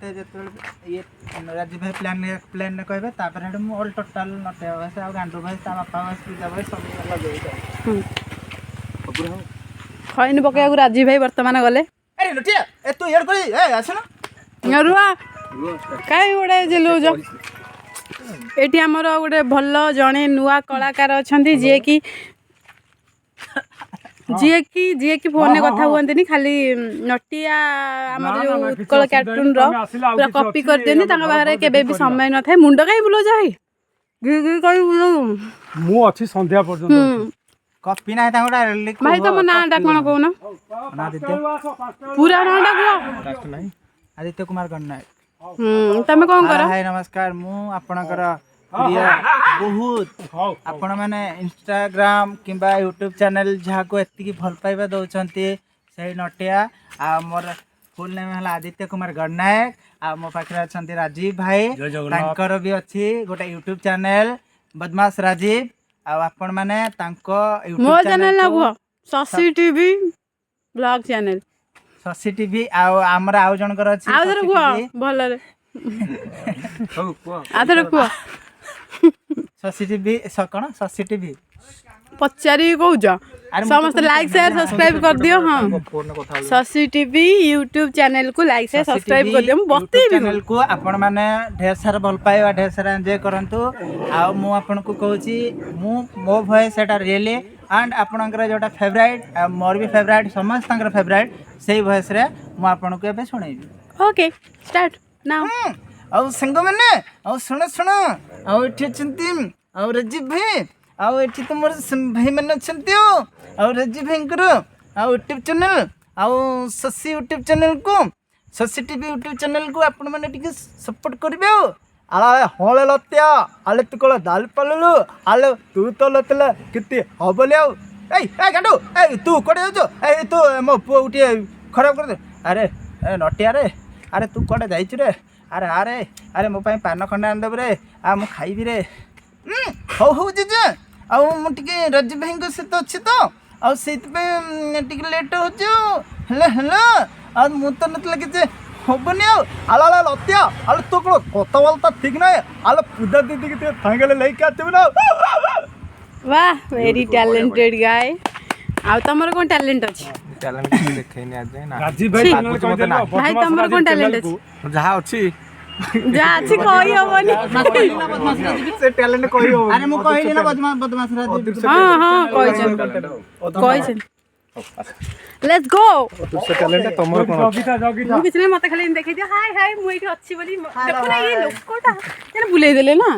मते ये राजीव भाई प्लान ने कहबे तापर हेड मु ऑल टोटल नटे वैसे आ गांडू भाई ता बापा भाई पूजा भाई सब लगे खैनी पकैया राजीव भाई वर्तमान गले अरे नटिया ए तू यार कोई ए आसन रुआ काई गोटे जेलुज एटी आमर गोटे भल जड़े नुआ कलाकार अच्छा जी की फोन कथा हुए खाली नटिया आमर जो उत्कल कार्टून पूरा कॉपी कर दियंती तांका बाहर केबे भी समय न थाए मुंड काई बुलो जाई गी गी कई बुलो मु अछि संध्या पर्यंत कॉपी ना तांगडा लिख भाई तुम नाटा कोन कहूना आदित्य पूरा नाटा कह आदित्य कुमार गन्ना तमे कौन कर हाय नमस्कार मु आपणकर प्रिय बहुत आपण माने इंस्टाग्राम किंबा यूट्यूब चैनल जहाँ को एति भल पाइबा दउचंती सही नटिया आ मोर फुल नेम हला आदित्य कुमार गणनायक आ मो पाखरे अछंती राजीव भाई तांकर भी अछि गोटे यूट्यूब चैनल बदमाश राजीव आ आपण माने तांको यूट्यूब मो चैनल ना को Shashi TV blog channel Shashi TV आ हमरा आउ जनकर अछि आ जरा को भल रे आ जरा को शशि टीवी कौन शशि टीवी पचारि कौच समस्त लाइक शेयर सब्सक्राइब कर दियो हां शशि टीवी यूट्यूब चैनल को लाइक शेयर सब्सक्राइब कर दियो बत्ती चैनल को आपण माने ढेर सारा भल पाइबा ढेर सारा एंजॉय करंतु आ मु आपण को कहूची मु मो वॉइस एटा रियली एंड आपणकर जोटा फेवरेट मोर भी फेवरेट समस्त फेवरेट सही वॉइस रे मु आपण को एबे सुनाइबी ओके स्टार्ट नाउ आउ संग माने आउ सुन सुन आउ एठी चिंती आउ राजीव भाई आउ एठी तुमर भाई माने छंती आउ राजीव भाई करो आउ यूट्यूब चैनल आउ शशि यूट्यूब चैनल को शशि टीवी यूट्यूब चैनल को आपण माने टिके सपोर्ट करबे आला होले लत्या आले तू कोला दाल पललु आले तू तो लतला किते हबले आउ ए गाडू ए तू कोडे जो ए तू मो पो उठी खराब कर दे अरे ए नटिया रे अरे तू कोडे जाइछ रे अरे अरे अरे मो पाई पान खंडा आन देब रे आ मु खाइबी रे हो हो जीजे आ मु टिके राजीव भाई को से तो अछि तो आ सेत पे टिके लेट हो जो हेलो हेलो आ मु तो नतला कि होबनी आला आला लत्या आले तू को कत बोलता ठीक नै आले पूजा दीदी के थांगले लई के आते ना वाह वेरी टैलेंटेड गाय आ तमर कोन टैलेंट अछि टैलेंट देखे नै आज ना राजीव भाई भाई तमर कोन टैलेंट अछि जहा अछि जा अछि कहि होबनी से टैलेंट कहि हो अरे मु कहि ना बदमाश राजीव हां हां कहि छन लेट्स गो तुसे टैलेंट तमर कोन जगिता किछ नै मते खाली देखै दियो हाय हाय मु एठी अछि बोली देखो ना ये लोकोटा बुलै देले ना